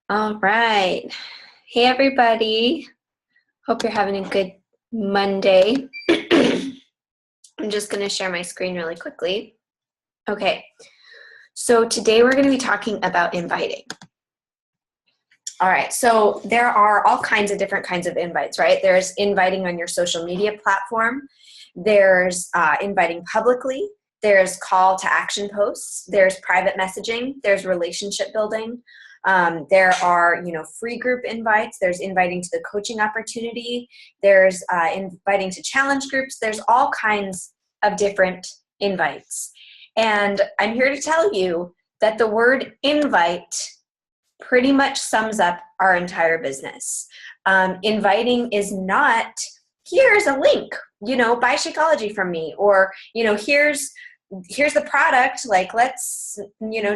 All right. Hey, everybody. Hope you're having a good Monday. I'm just going to share my screen really quickly. Okay. So today we're going to be talking about inviting. All right. So there are all kinds of different kinds of invites, right? There's inviting on your social media platform. There's inviting publicly. There's call to action posts. There's private messaging. There's relationship building. There are, free group invites. There's inviting to the coaching opportunity. There's inviting to challenge groups. There's all kinds of different invites. And I'm here to tell you that the word invite pretty much sums up our entire business. Inviting is not, here's a link, buy Shakeology from me, or, here's the product, like, let's,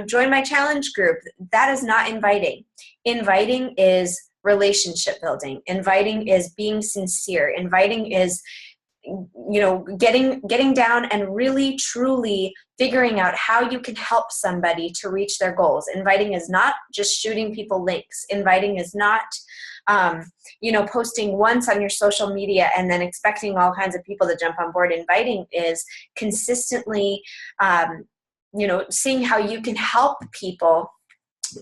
join my challenge group. That is not inviting. Inviting is relationship building. Inviting is being sincere. Inviting is, getting down and really, truly figuring out how you can help somebody to reach their goals. Inviting is not just shooting people links. Inviting is not posting once on your social media and then expecting all kinds of people to jump on board. Inviting is consistently, seeing how you can help people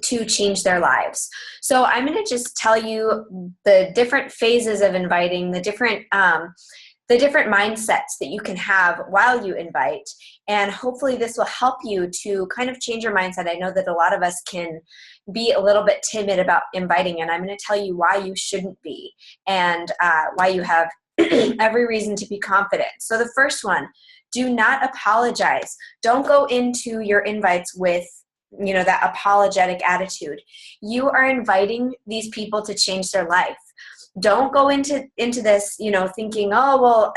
to change their lives. So I'm going to just tell you the different phases of inviting, the different mindsets that you can have while you invite. And hopefully this will help you to kind of change your mindset. I know that a lot of us can be a little bit timid about inviting, and I'm going to tell you why you shouldn't be, and why you have every reason to be confident. So the first one, do not apologize. Don't go into your invites with that apologetic attitude. You are inviting these people to change their life. Don't go into this, thinking, oh, well,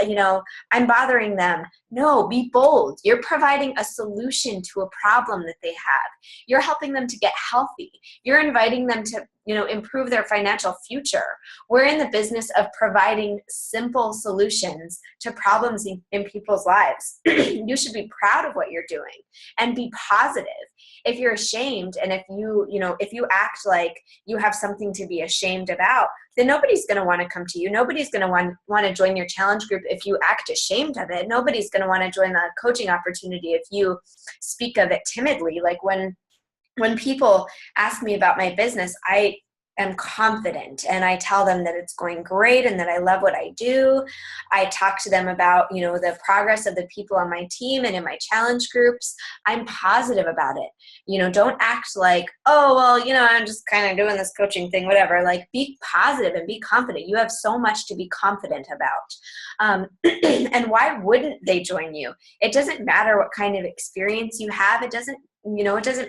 I'm bothering them. No, be bold. You're providing a solution to a problem that they have. You're helping them to get healthy. You're inviting them to, improve their financial future. We're in the business of providing simple solutions to problems in people's lives. You should be proud of what you're doing and be positive. If you're ashamed, and if you act like you have something to be ashamed about, then nobody's going to want to come to you. Nobody's going to want to join your challenge group if you act ashamed of it. Nobody's going to want to join the coaching opportunity if you speak of it timidly. Like when people ask me about my business, I am confident and I tell them that it's going great and that I love what I do. I talk to them about, the progress of the people on my team and in my challenge groups. I'm positive about it. Don't act like, oh, well, I'm just kind of doing this coaching thing, whatever. Like, be positive and be confident. You have so much to be confident about. And why wouldn't they join you? It doesn't matter what kind of experience you have. It doesn't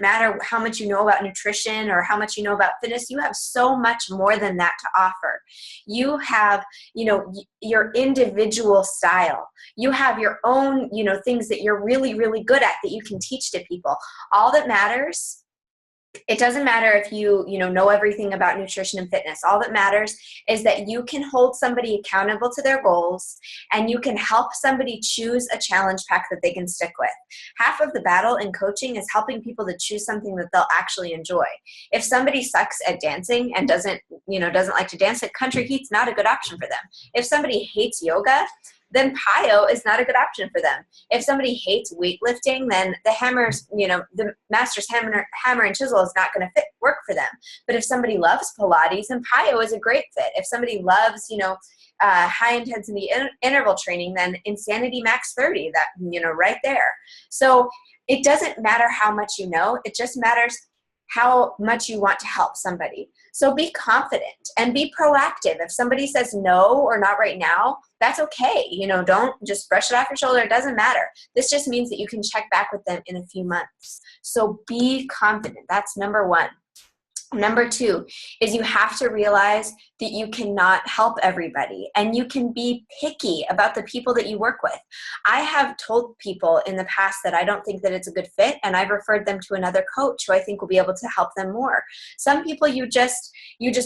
matter how much you know about nutrition or how much you know about fitness. You have so much more than that to offer. You have, your individual style. You have your own, things that you're really, really good at that you can teach to people. All that matters, it doesn't matter if you know everything about nutrition and fitness. All that matters is that you can hold somebody accountable to their goals, and you can help somebody choose a challenge pack that they can stick with. Half of the battle in coaching is helping people to choose something that they'll actually enjoy. If somebody sucks at dancing and doesn't like to dance, Country Heat's not a good option for them. If somebody hates yoga, then PiYo is not a good option for them. If somebody hates weightlifting, then the master's hammer and chisel is not going to work for them. But if somebody loves Pilates, then PiYo is a great fit. If somebody loves, high intensity interval training, then Insanity Max 30, that, right there. So it doesn't matter how much you know, it just matters how much you want to help somebody. So be confident and be proactive. If somebody says no or not right now, that's okay. Don't just brush it off your shoulder. It doesn't matter. This just means that you can check back with them in a few months. So be confident. That's number one. Number two is you have to realize that you cannot help everybody, and you can be picky about the people that you work with. I have told people in the past that I don't think that it's a good fit, and I've referred them to another coach who I think will be able to help them more. Some people you just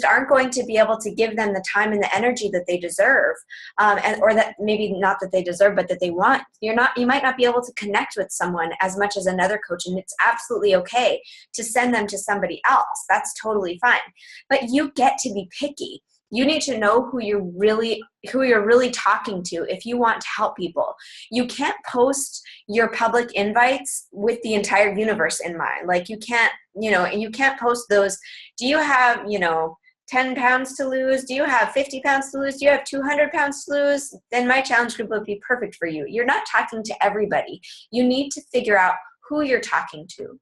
aren't going to be able to give them the time and the energy that they deserve, or that maybe not that they deserve, but that they want. You might not be able to connect with someone as much as another coach, and it's absolutely okay to send them to somebody else. That's totally fine. But you get to be picky. You need to know who you're really talking to if you want to help people. You can't post your public invites with the entire universe in mind. Like you can't post those. Do you have, 10 pounds to lose? Do you have 50 pounds to lose? Do you have 200 pounds to lose? Then my challenge group would be perfect for you. You're not talking to everybody. You need to figure out who you're talking to.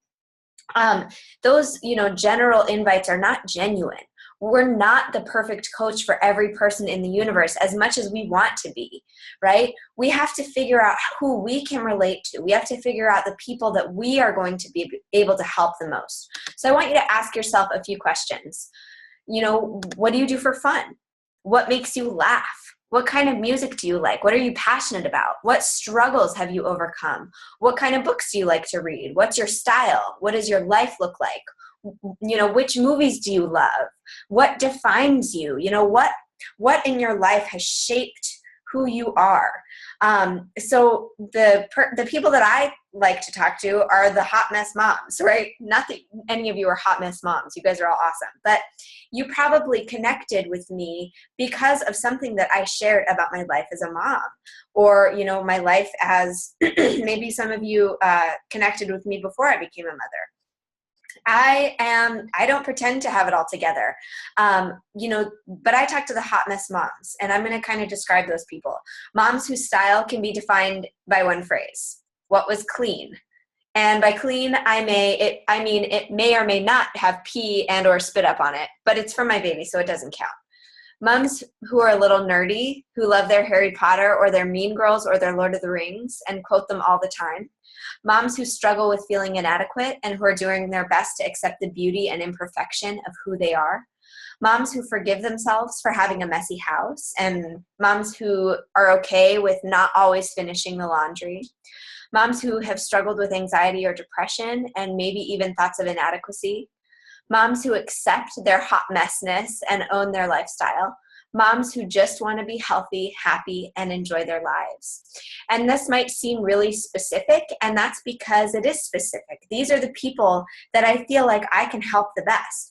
Those, general invites are not genuine. We're not the perfect coach for every person in the universe as much as we want to be, right? We have to figure out who we can relate to. We have to figure out the people that we are going to be able to help the most. So I want you to ask yourself a few questions. What do you do for fun? What makes you laugh? What kind of music do you like? What are you passionate about? What struggles have you overcome? What kind of books do you like to read? What's your style? What does your life look like? Which movies do you love? What defines you? What in your life has shaped who you are? So the people that I like to talk to are the hot mess moms, right? Not that any of you are hot mess moms. You guys are all awesome. But you probably connected with me because of something that I shared about my life as a mom, or, my life as maybe some of you connected with me before I became a mother. I don't pretend to have it all together, but I talk to the hot mess moms, and I'm going to kind of describe those people. Moms whose style can be defined by one phrase: what was clean? And by clean, it may or may not have pee and or spit up on it, but it's from my baby, so it doesn't count. Moms who are a little nerdy, who love their Harry Potter or their Mean Girls or their Lord of the Rings and quote them all the time. Moms who struggle with feeling inadequate and who are doing their best to accept the beauty and imperfection of who they are. Moms who forgive themselves for having a messy house, and moms who are okay with not always finishing the laundry. Moms who have struggled with anxiety or depression and maybe even thoughts of inadequacy. Moms who accept their hot messness and own their lifestyle. Moms who just want to be healthy, happy, and enjoy their lives. And this might seem really specific, and that's because it is specific. These are the people that I feel like I can help the best.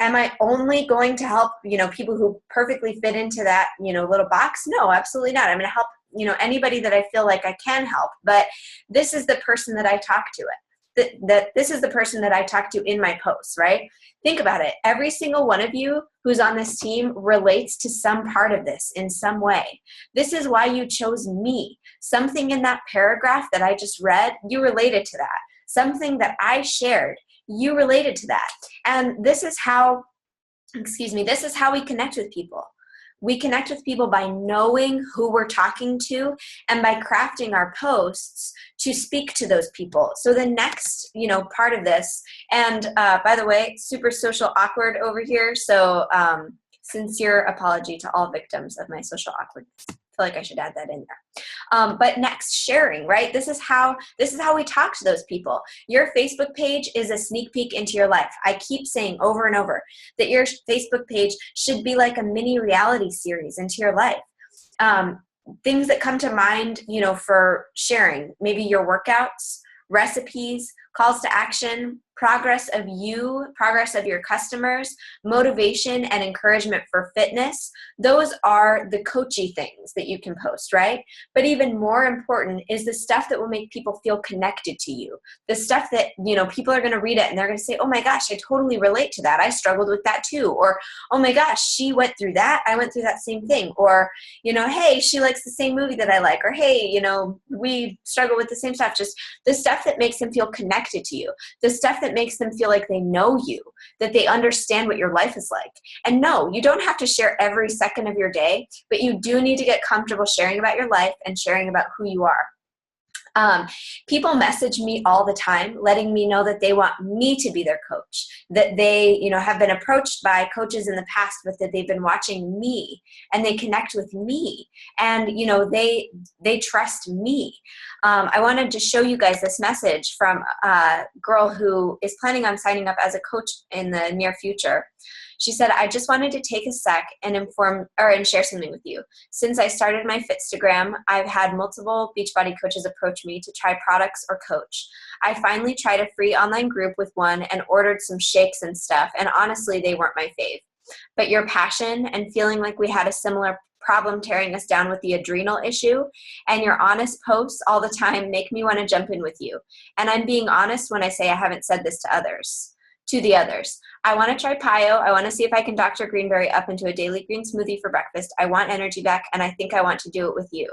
Am I only going to help, people who perfectly fit into that, little box? No, absolutely not. I'm going to help, anybody that I feel like I can help. But this is the person that I talk to this is the person that I talk to in my posts, right? Think about it. Every single one of you who's on this team relates to some part of this in some way. This is why you chose me. Something in that paragraph that I just read, you related to that. Something that I shared, you related to that. And this is how we connect with people. We connect with people by knowing who we're talking to and by crafting our posts to speak to those people. So the next, part of this, and by the way, super social awkward over here. So sincere apology to all victims of my social awkwardness. I feel like I should add that in there. But next, sharing, right? This is how we talk to those people. Your Facebook page is a sneak peek into your life. I keep saying over and over that your Facebook page should be like a mini reality series into your life. Things that come to mind, for sharing, maybe your workouts, recipes, calls to action, progress of your customers, motivation and encouragement for fitness. Those are the coachy things that you can post, right? But even more important is the stuff that will make people feel connected to you. The stuff that, people are going to read it and they're going to say, oh my gosh, I totally relate to that. I struggled with that too. Or, oh my gosh, she went through that. I went through that same thing. Or, hey, she likes the same movie that I like. Or, hey, we struggle with the same stuff. Just the stuff that makes them feel connected to you. The stuff that makes them feel like they know you, that they understand what your life is like. And no, you don't have to share every second of your day, but you do need to get comfortable sharing about your life and sharing about who you are. People message me all the time, letting me know that they want me to be their coach, that they, have been approached by coaches in the past, but that they've been watching me and they connect with me and, they trust me. I wanted to show you guys this message from a girl who is planning on signing up as a coach in the near future. She said, I just wanted to take a sec and share something with you. Since I started my Fitstagram, I've had multiple Beachbody coaches approach me to try products or coach. I finally tried a free online group with one and ordered some shakes and stuff, and honestly, they weren't my fave. But your passion and feeling like we had a similar problem tearing us down with the adrenal issue, and your honest posts all the time make me want to jump in with you. And I'm being honest when I say I haven't said this to the others. I want to try PiYo. I want to see if I can Dr. Greenberry up into a daily green smoothie for breakfast. I want energy back, and I think I want to do it with you.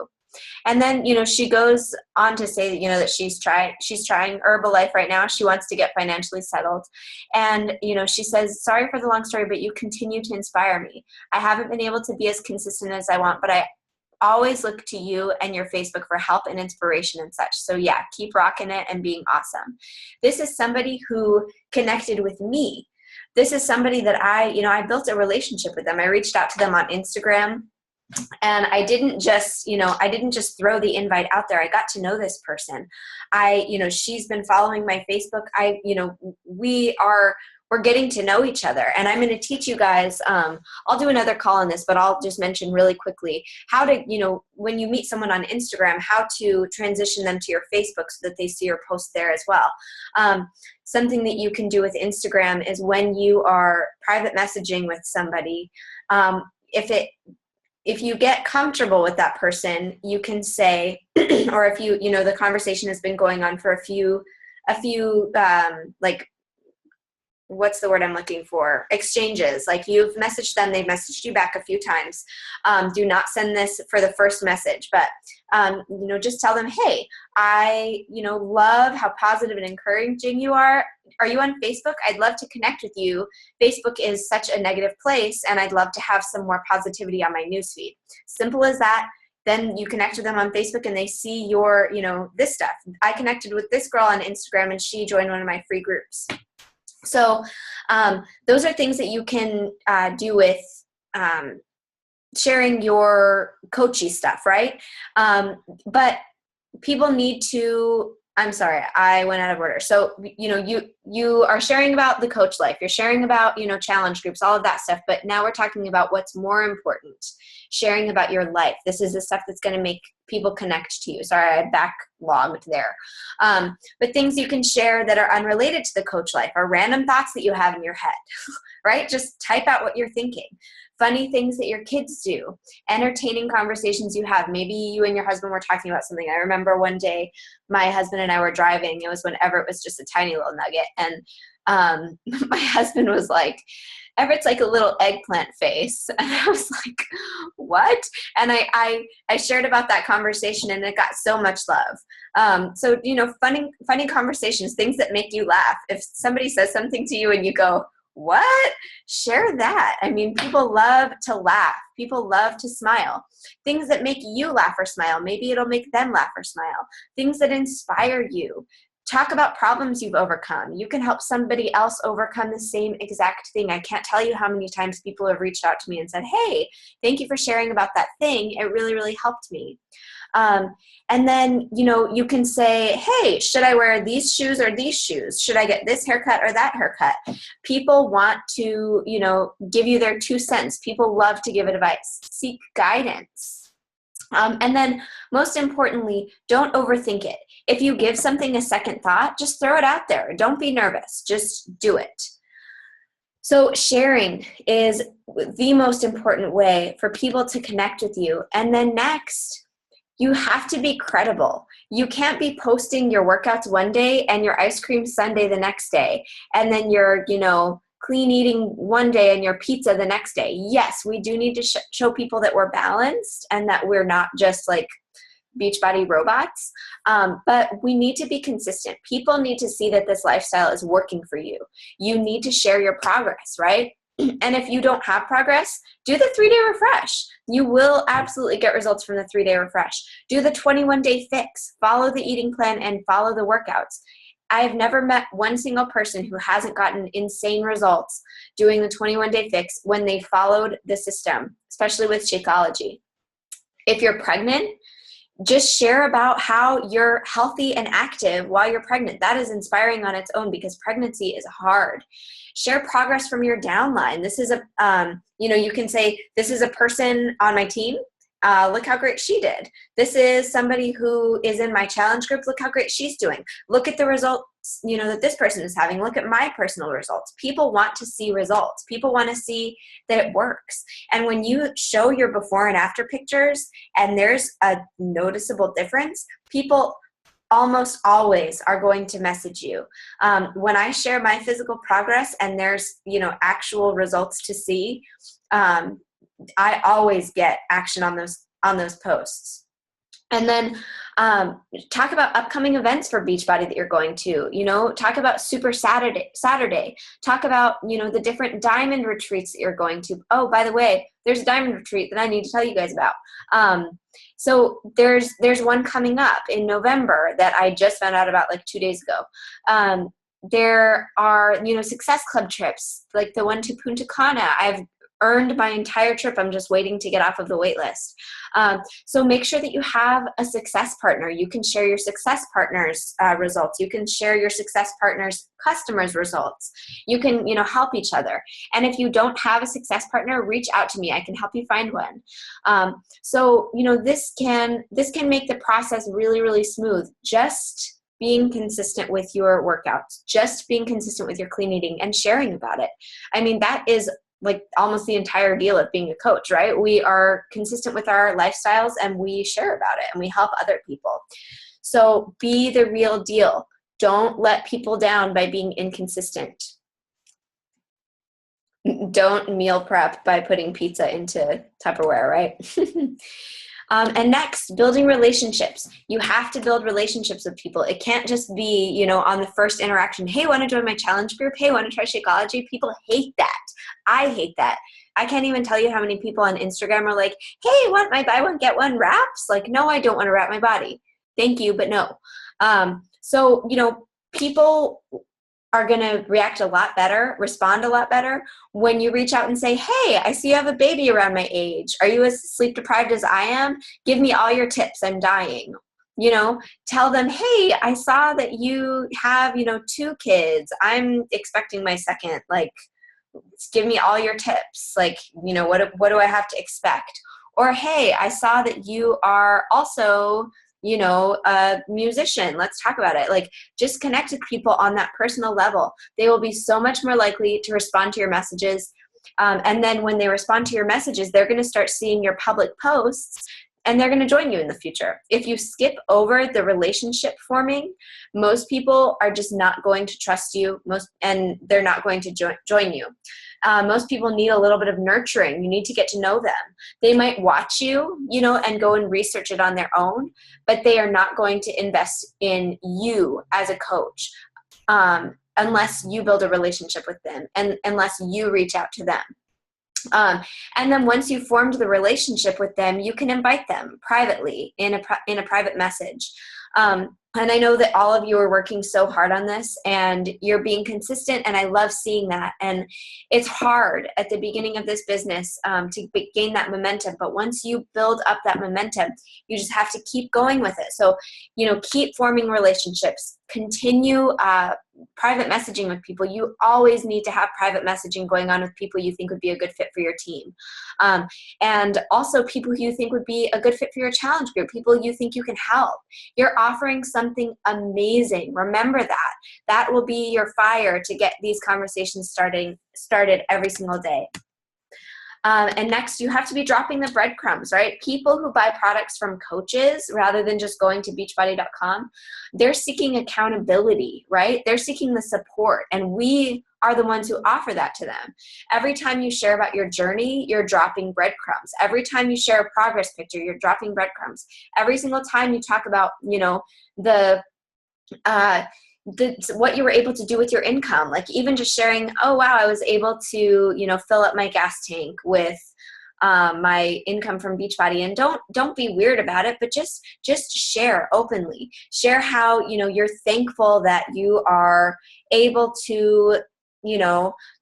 And then, she goes on to say, that she's trying Herbalife right now. She wants to get financially settled. And, she says, sorry for the long story, but you continue to inspire me. I haven't been able to be as consistent as I want, but I always look to you and your Facebook for help and inspiration and such. So yeah, keep rocking it and being awesome. This is somebody who connected with me. This is somebody that I built a relationship with them. I reached out to them on Instagram. And I didn't just throw the invite out there. I got to know this person. She's been following my Facebook. We're getting to know each other. And I'm going to teach you guys, I'll do another call on this, but I'll just mention really quickly how to, when you meet someone on Instagram, how to transition them to your Facebook so that they see your post there as well. Something that you can do with Instagram is when you are private messaging with somebody, if you get comfortable with that person, you can say, or if the conversation has been going on for a few what's the word I'm looking for? Exchanges. Like you've messaged them, they've messaged you back a few times. Do not send this for the first message, but, just tell them, hey, I, love how positive and encouraging you are. Are you on Facebook? I'd love to connect with you. Facebook is such a negative place, and I'd love to have some more positivity on my newsfeed. Simple as that. Then you connect with them on Facebook and they see your, this stuff. I connected with this girl on Instagram and she joined one of my free groups. So those are things that you can do with sharing your coachy stuff, right? But people need to, I'm sorry, I went out of order. So, you are sharing about the coach life. You're sharing about, challenge groups, all of that stuff. But now we're talking about what's more important, sharing about your life. This is the stuff that's going to make people connect to you. Sorry, I backlogged there. But things you can share that are unrelated to the coach life are random thoughts that you have in your head, right? Just type out what you're thinking. Funny things that your kids do, entertaining conversations you have. Maybe you and your husband were talking about something. I remember one day my husband and I were driving. It was whenever it was just a tiny little nugget. And my husband was like, Everett's like a little eggplant face. And I was like, what? And I shared about that conversation and it got so much love. So, funny conversations, things that make you laugh. If somebody says something to you and you go, what? Share that. I mean, people love to laugh. People love to smile. Things that make you laugh or smile. Maybe it'll make them laugh or smile. Things that inspire you. Talk about problems you've overcome. You can help somebody else overcome the same exact thing. I can't tell you how many times people have reached out to me and said, hey, thank you for sharing about that thing. It really, really helped me. And then, you can say, hey, should I wear these shoes or these shoes? Should I get this haircut or that haircut? People want to, give you their 2 cents. People love to give advice. Seek guidance. And then most importantly, don't overthink it. If you give something a second thought, just throw it out there. Don't be nervous. Just do it. So sharing is the most important way for people to connect with you. And then next, you have to be credible. You can't be posting your workouts one day and your ice cream sundae the next day. And then your, clean eating one day and your pizza the next day. Yes, we do need to show people that we're balanced and that we're not just like Beachbody robots. But we need to be consistent. People need to see that this lifestyle is working for you. You need to share your progress, right? And if you don't have progress, do the 3-day refresh. You will absolutely get results from the 3-day refresh. Do the 21-day fix. Follow the eating plan and follow the workouts. I've never met one single person who hasn't gotten insane results doing the 21-day fix when they followed the system, especially with Shakeology. If you're pregnant, Just share about how you're healthy and active while you're pregnant. That is inspiring on its own because pregnancy is hard. Share progress from your downline. This is you can say, this is a person on my team. Look how great she did. This is somebody who is in my challenge group. Look how great she's doing. Look at the results, that this person is having. Look at my personal results. People want to see results. People want to see that it works. And when you show your before and after pictures and there's a noticeable difference, people almost always are going to message you. When I share my physical progress and there's, actual results to see, I always get action on those posts. And then talk about upcoming events for Beachbody that you're going to. Talk about Super Saturday. Talk about the different diamond retreats that you're going to. Oh, by the way, there's a diamond retreat that I need to tell you guys about. So there's one coming up in November that I just found out about like 2 days ago. There are Success Club trips like the one to Punta Cana. I've earned my entire trip. I'm just waiting to get off of the wait list. So make sure that you have a success partner. You can share your success partner's results. You can share your success partner's customers' results. You can, help each other. And if you don't have a success partner, reach out to me. I can help you find one. So this can make the process really, really smooth. Just being consistent with your workouts, just being consistent with your clean eating and sharing about it. I mean, that is like almost the entire deal of being a coach, right? We are consistent with our lifestyles and we share about it and we help other people. So be the real deal. Don't let people down by being inconsistent. Don't meal prep by putting pizza into Tupperware, right? And next, building relationships. You have to build relationships with people. It can't just be, on the first interaction, hey, want to join my challenge group? Hey, want to try Shakeology? People hate that. I hate that. I can't even tell you how many people on Instagram are like, hey, want my buy one, get one wraps? Like, no, I don't want to wrap my body. Thank you, but no. So, people are going to react a lot better, respond a lot better when you reach out and say, hey, I see you have a baby around my age. Are you as sleep deprived as I am? Give me all your tips. I'm dying. Tell them, hey, I saw that you have, 2 kids. I'm expecting my second. Like, give me all your tips. Like, what do I have to expect? Or, hey, I saw that you are also a musician. Let's talk about it. Like, just connect with people on that personal level. They will be so much more likely to respond to your messages. And then when they respond to your messages, they're going to start seeing your public posts and they're going to join you in the future. If you skip over the relationship forming, most people are just not going to trust you and they're not going to join you. Most people need a little bit of nurturing. You need to get to know them. They might watch you, and go and research it on their own, but they are not going to invest in you as a coach unless you build a relationship with them and unless you reach out to them. And then once you've formed the relationship with them, you can invite them privately in a private message. And I know that all of you are working so hard on this and you're being consistent, and I love seeing that. And it's hard at the beginning of this business to gain that momentum. But once you build up that momentum, you just have to keep going with it. So, keep forming relationships, continue private messaging with people. You always need to have private messaging going on with people you think would be a good fit for your team. And also people who you think would be a good fit for your challenge group, people you think you can help. You're offering something amazing. Remember that. That will be your fire to get these conversations started every single day. And next, you have to be dropping the breadcrumbs, right? People who buy products from coaches rather than just going to beachbody.com, they're seeking accountability, right? They're seeking the support, and we are the ones who offer that to them. Every time you share about your journey, you're dropping breadcrumbs. Every time you share a progress picture, you're dropping breadcrumbs. Every single time you talk about, what you were able to do with your income, like even just sharing, oh wow, I was able to fill up my gas tank with my income from Beachbody. And don't be weird about it, but just share openly. Share how you're thankful that you are able to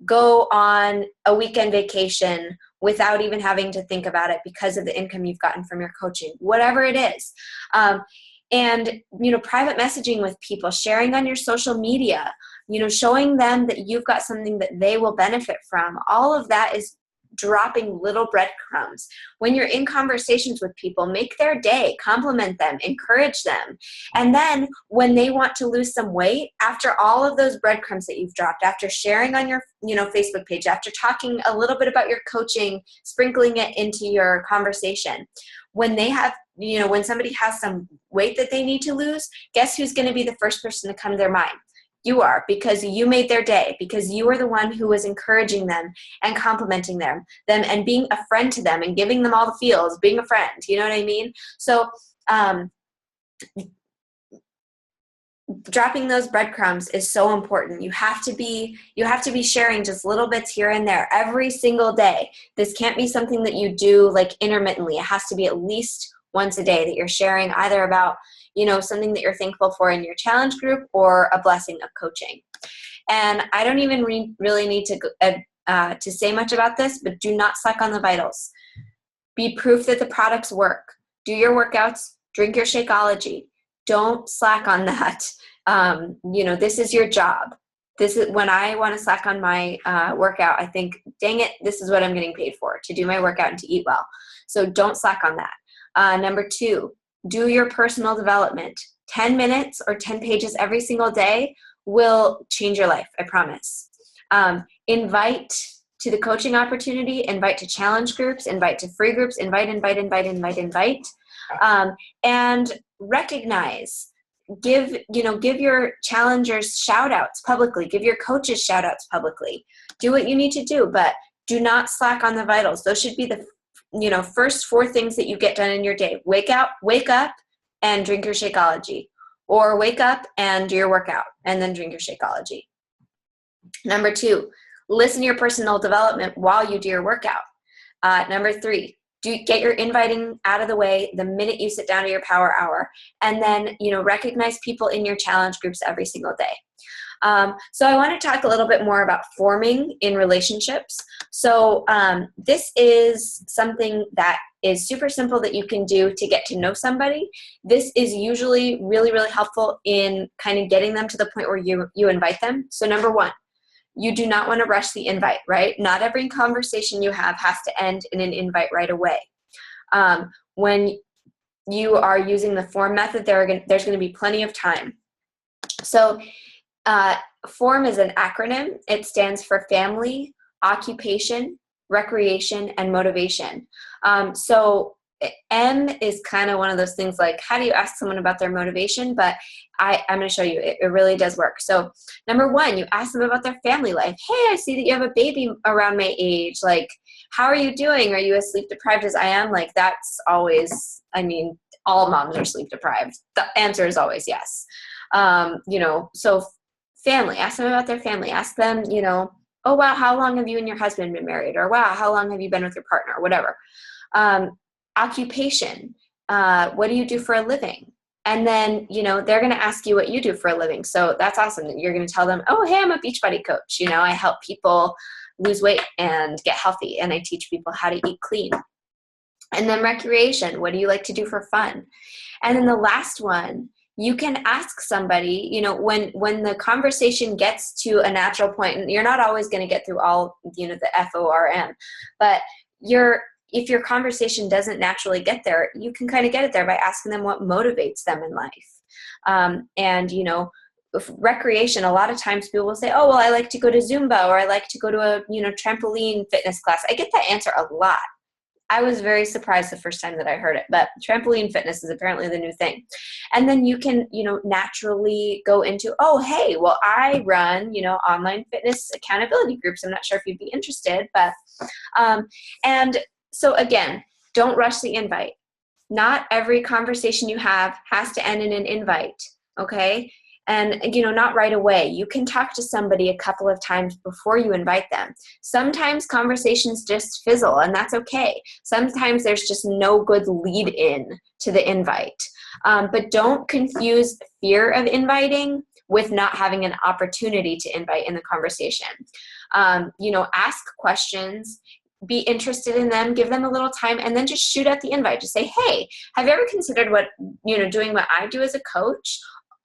go on a weekend vacation without even having to think about it because of the income you've gotten from your coaching, whatever it is. And, private messaging with people, sharing on your social media, showing them that you've got something that they will benefit from. All of that is dropping little breadcrumbs. When you're in conversations with people, make their day, compliment them, encourage them. And then when they want to lose some weight, after all of those breadcrumbs that you've dropped, after sharing on your, Facebook page, after talking a little bit about your coaching, sprinkling it into your conversation, when they have, when somebody has some weight that they need to lose, guess who's going to be the first person to come to their mind? You are, because you made their day, because you are the one who was encouraging them and complimenting them and being a friend to them and giving them all the feels, being a friend. You know what I mean? So dropping those breadcrumbs is so important. You have to be sharing just little bits here and there every single day. This can't be something that you do like intermittently. It has to be at least once a day that you're sharing either about something that you're thankful for in your challenge group or a blessing of coaching. And I don't even really need to say much about this, but do not slack on the vitals. Be proof that the products work. Do your workouts, drink your Shakeology. Don't slack on that. This is your job. This is when I want to slack on my workout, I think, dang it, this is what I'm getting paid for, to do my workout and to eat well. So don't slack on that. Number 2, do your personal development. 10 minutes or 10 pages every single day will change your life, I promise. Invite to the coaching opportunity, invite to challenge groups, invite to free groups, invite. And recognize, give your challengers shout outs publicly, give your coaches shout outs publicly. Do what you need to do, but do not slack on the vitals. Those should be the first 4 things that you get done in your day. Wake up and drink your Shakeology, or wake up and do your workout and then drink your Shakeology. Number 2, listen to your personal development while you do your workout. Number 3, get your inviting out of the way the minute you sit down to your power hour, and then, recognize people in your challenge groups every single day. So I want to talk a little bit more about forming in relationships. So this is something that is super simple that you can do to get to know somebody. This is usually really, really helpful in kind of getting them to the point where you invite them. So number 1, you do not want to rush the invite, right? Not every conversation you have has to end in an invite right away. When you are using the form method, there's going to be plenty of time. So FORM is an acronym. It stands for family, occupation, recreation, and motivation. So M is kind of one of those things like, how do you ask someone about their motivation? But I'm going to show you, it really does work. So number 1, you ask them about their family life. Hey, I see that you have a baby around my age. Like, how are you doing? Are you as sleep deprived as I am? Like, that's always, all moms are sleep deprived. The answer is always yes. So family, ask them about their family. Ask them, oh, wow, how long have you and your husband been married? Or, wow, how long have you been with your partner? Whatever. Occupation, what do you do for a living? And then, they're going to ask you what you do for a living. So that's awesome that you're going to tell them, oh, hey, I'm a Beachbody coach. I help people lose weight and get healthy, and I teach people how to eat clean. And then recreation, what do you like to do for fun? And then the last one, you can ask somebody, when the conversation gets to a natural point, and you're not always going to get through all, the FORM, but if your conversation doesn't naturally get there, you can kind of get it there by asking them what motivates them in life. Recreation, a lot of times people will say, oh, well, I like to go to Zumba, or I like to go to a, trampoline fitness class. I get that answer a lot. I was very surprised the first time that I heard it, but trampoline fitness is apparently the new thing. And then you can, naturally go into, oh, hey, well, I run, online fitness accountability groups. I'm not sure if you'd be interested, but, and so again, don't rush the invite. Not every conversation you have has to end in an invite, okay? And, not right away. You can talk to somebody a couple of times before you invite them. Sometimes conversations just fizzle, and that's okay. Sometimes there's just no good lead in to the invite. But don't confuse fear of inviting with not having an opportunity to invite in the conversation. Ask questions. be interested in them, give them a little time, and then just shoot out the invite. Just say, hey, have you ever considered doing what I do as a coach?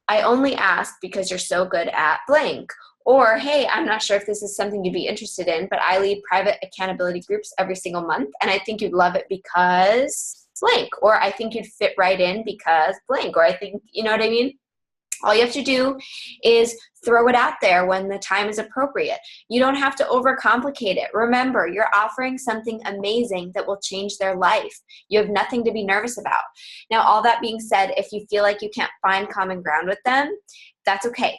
I only ask because you're so good at blank. Or, hey, I'm not sure if this is something you'd be interested in, but I lead private accountability groups every single month, and I think you'd love it because blank. Or I think you'd fit right in because blank. Or I think, you know what I mean? All you have to do is throw it out there when the time is appropriate. You don't have to overcomplicate it. Remember, you're offering something amazing that will change their life. You have nothing to be nervous about. Now, all that being said, if you feel like you can't find common ground with them, that's okay.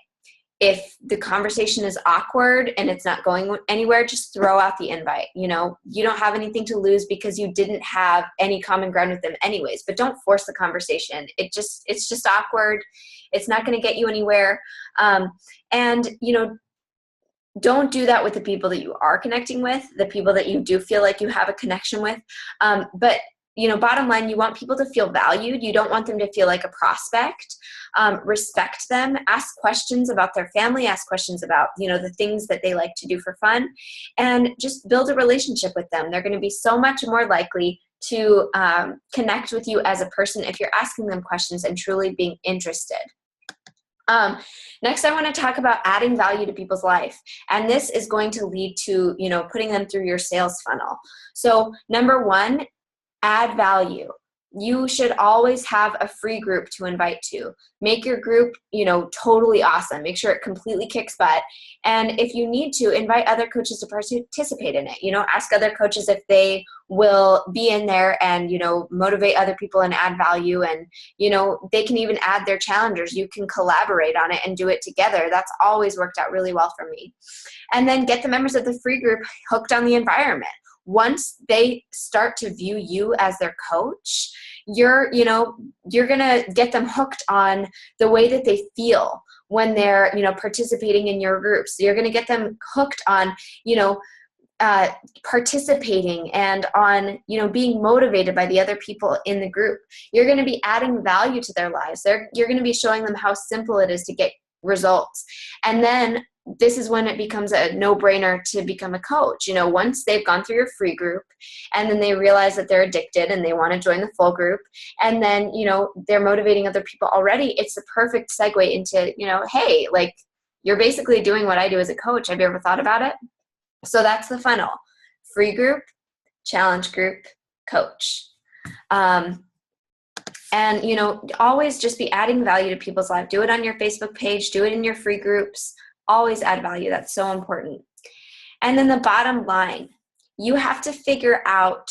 If the conversation is awkward and it's not going anywhere, just throw out the invite. You don't have anything to lose because you didn't have any common ground with them anyways, but don't force the conversation. It's just awkward. It's not going to get you anywhere. And don't do that with the people that you are connecting with, the people that you do feel like you have a connection with. But bottom line, you want people to feel valued. You don't want them to feel like a prospect. Respect them. Ask questions about their family. Ask questions about, the things that they like to do for fun. And just build a relationship with them. They're going to be so much more likely to connect with you as a person if you're asking them questions and truly being interested. Next, I want to talk about adding value to people's life. And this is going to lead to, putting them through your sales funnel. So number one, add value. You should always have a free group to invite to. Make your group, totally awesome. Make sure it completely kicks butt. And if you need to, invite other coaches to participate in it. Ask other coaches if they will be in there and, motivate other people and add value. And, they can even add their challengers. You can collaborate on it and do it together. That's always worked out really well for me. And then get the members of the free group hooked on the environment. Once they start to view you as their coach, you're going to get them hooked on the way that they feel when they're, participating in your groups. You're going to get them hooked on, participating and on, being motivated by the other people in the group. You're going to be adding value to their lives. You're going to be showing them how simple it is to get results. And then this is when it becomes a no-brainer to become a coach. Once they've gone through your free group and then they realize that they're addicted and they want to join the full group, and then, they're motivating other people already, it's the perfect segue into, hey, like, you're basically doing what I do as a coach. Have you ever thought about it? So that's the funnel: free group, challenge group, coach. And, always just be adding value to people's life. Do it on your Facebook page. Do it in your free groups. Always add value. That's so important. And then the bottom line, you have to figure out,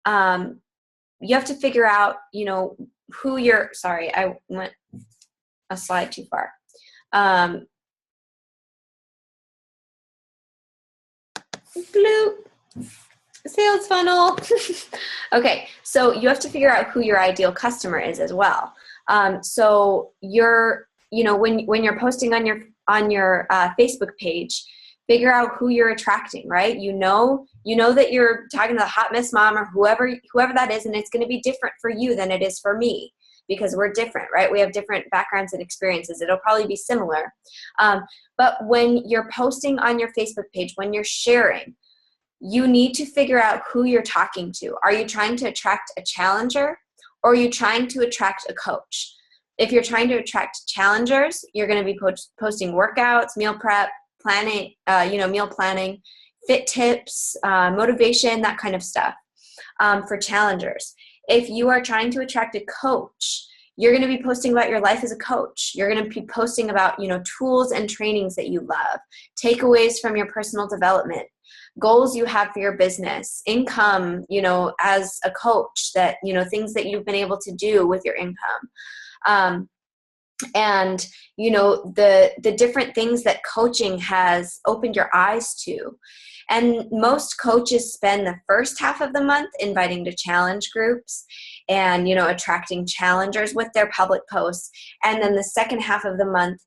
who you're, sorry, I went a slide too far. Bloop. Sales funnel. Okay, so you have to figure out who your ideal customer is as well. So you're, when you're posting on your Facebook page, figure out who you're attracting, right? You know that you're talking to the hot Miss Mom or whoever that is, and it's going to be different for you than it is for me because we're different, right? We have different backgrounds and experiences. It'll probably be similar. But when you're posting on your Facebook page, when you're sharing, you need to figure out who you're talking to. Are you trying to attract a challenger or are you trying to attract a coach? If you're trying to attract challengers, you're going to be posting workouts, meal prep, planning, meal planning, fit tips, motivation, that kind of stuff for challengers. If you are trying to attract a coach, you're going to be posting about your life as a coach. You're going to be posting about, tools and trainings that you love, takeaways from your personal development, goals you have for your business, income, as a coach, that, things that you've been able to do with your income. And, the different things that coaching has opened your eyes to. And most coaches spend the first half of the month inviting to challenge groups and, attracting challengers with their public posts. And then the second half of the month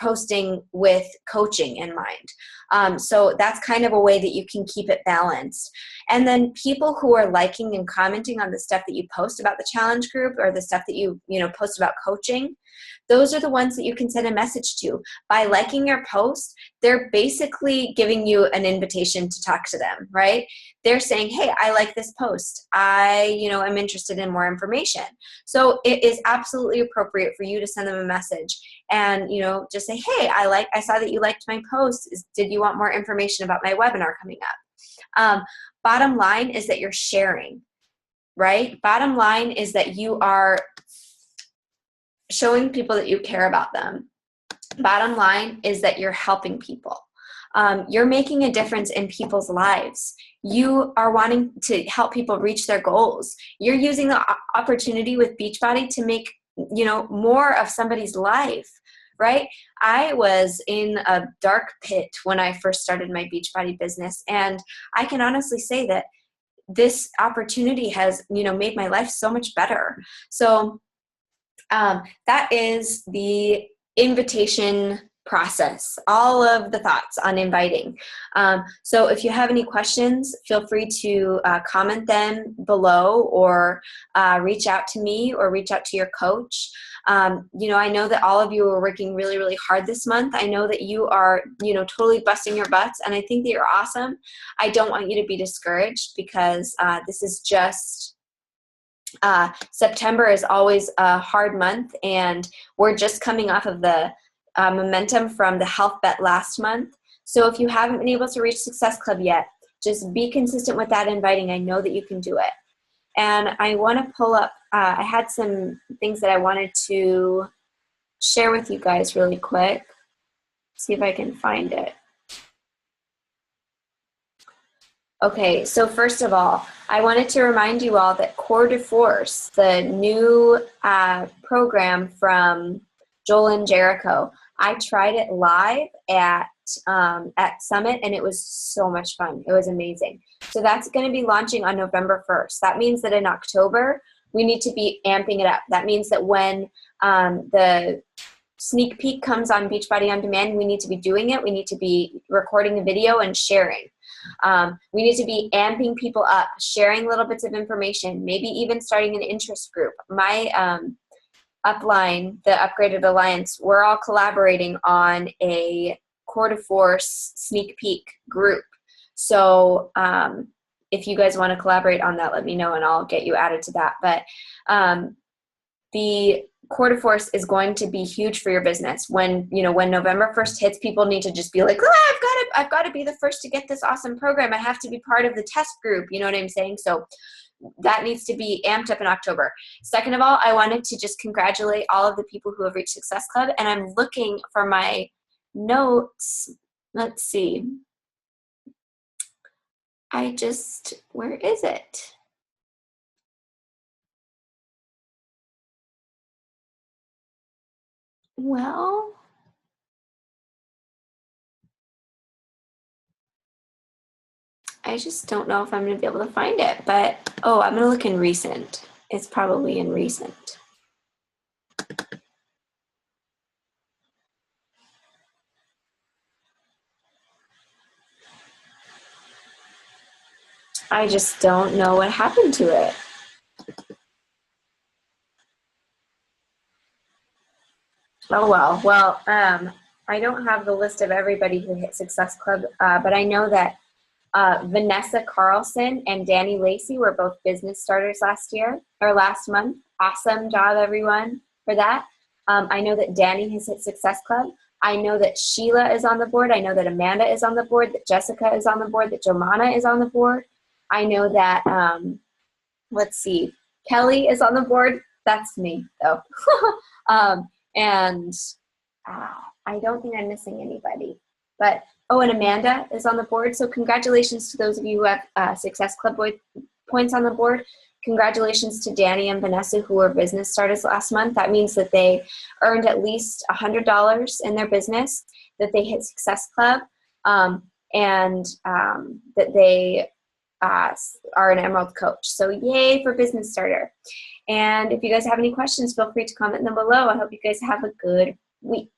posting with coaching in mind. So that's kind of a way that you can keep it balanced. And then people who are liking and commenting on the stuff that you post about the challenge group or the stuff that you post about coaching, those are the ones that you can send a message to. By liking your post, they're basically giving you an invitation to talk to them, right? They're saying, hey, I like this post. I'm interested in more information. So it is absolutely appropriate for you to send them a message and, just say, hey, I saw that you liked my post. Did you want more information about my webinar coming up? Bottom line is that you're sharing, right? Bottom line is that you are showing people that you care about them. Bottom line is that you're helping people. You're making a difference in people's lives. You are wanting to help people reach their goals. You're using the opportunity with Beachbody to make, more of somebody's life, right? I was in a dark pit when I first started my Beachbody business, and I can honestly say that this opportunity has, made my life so much better. So that is the invitation process, all of the thoughts on inviting. So if you have any questions, feel free to comment them below, or reach out to me, or reach out to your coach. I know that all of you are working really, really hard this month. I know that you are, totally busting your butts, and I think that you're awesome. I don't want you to be discouraged, because this is just September is always a hard month, and we're just coming off of the momentum from the health bet last month. So if you haven't been able to reach Success Club yet, just be consistent with that inviting. I know that you can do it. And I want to pull up, I had some things that I wanted to share with you guys really quick. See if I can find it. Okay, so first of all, I wanted to remind you all that Core de Force, the new program from Joel and Jericho, I tried it live at Summit, and it was so much fun. It was amazing. So that's going to be launching on November 1st. That means that in October, we need to be amping it up. That means that when the sneak peek comes on Beachbody On Demand, we need to be doing it. We need to be recording a video and sharing. We need to be amping people up, sharing little bits of information, maybe even starting an interest group. My upline, the Upgraded Alliance, we're all collaborating on a Core de Force sneak peek group. So if you guys want to collaborate on that, let me know and I'll get you added to that. But the Core de Force is going to be huge for your business. When November 1st hits, people need to just be like, I've got to be the first to get this awesome program. I have to be part of the test group. You know what I'm saying? So that needs to be amped up in October. Second of all, I wanted to just congratulate all of the people who have reached Success Club, and I'm looking for my notes. Let's see. Where is it? Well, I just don't know if I'm going to be able to find it, but I'm going to look in recent. It's probably in recent. I just don't know what happened to it. Oh, well. Well, I don't have the list of everybody who hit Success Club, but I know that Vanessa Carlson and Danny Lacey were both business starters last month. Awesome job, everyone, for that. I know that Danny has hit Success Club. I know that Sheila is on the board. I know that Amanda is on the board, that Jessica is on the board, that Jomana is on the board. I know that, let's see, Kelly is on the board. That's me, though. And I don't think I'm missing anybody. But, and Amanda is on the board. So congratulations to those of you who have Success Club points on the board. Congratulations to Danny and Vanessa, who were business starters last month. That means that they earned at least $100 in their business, that they hit Success Club, and that they are an Emerald coach. So yay for business starter. And if you guys have any questions, feel free to comment them below. I hope you guys have a good week.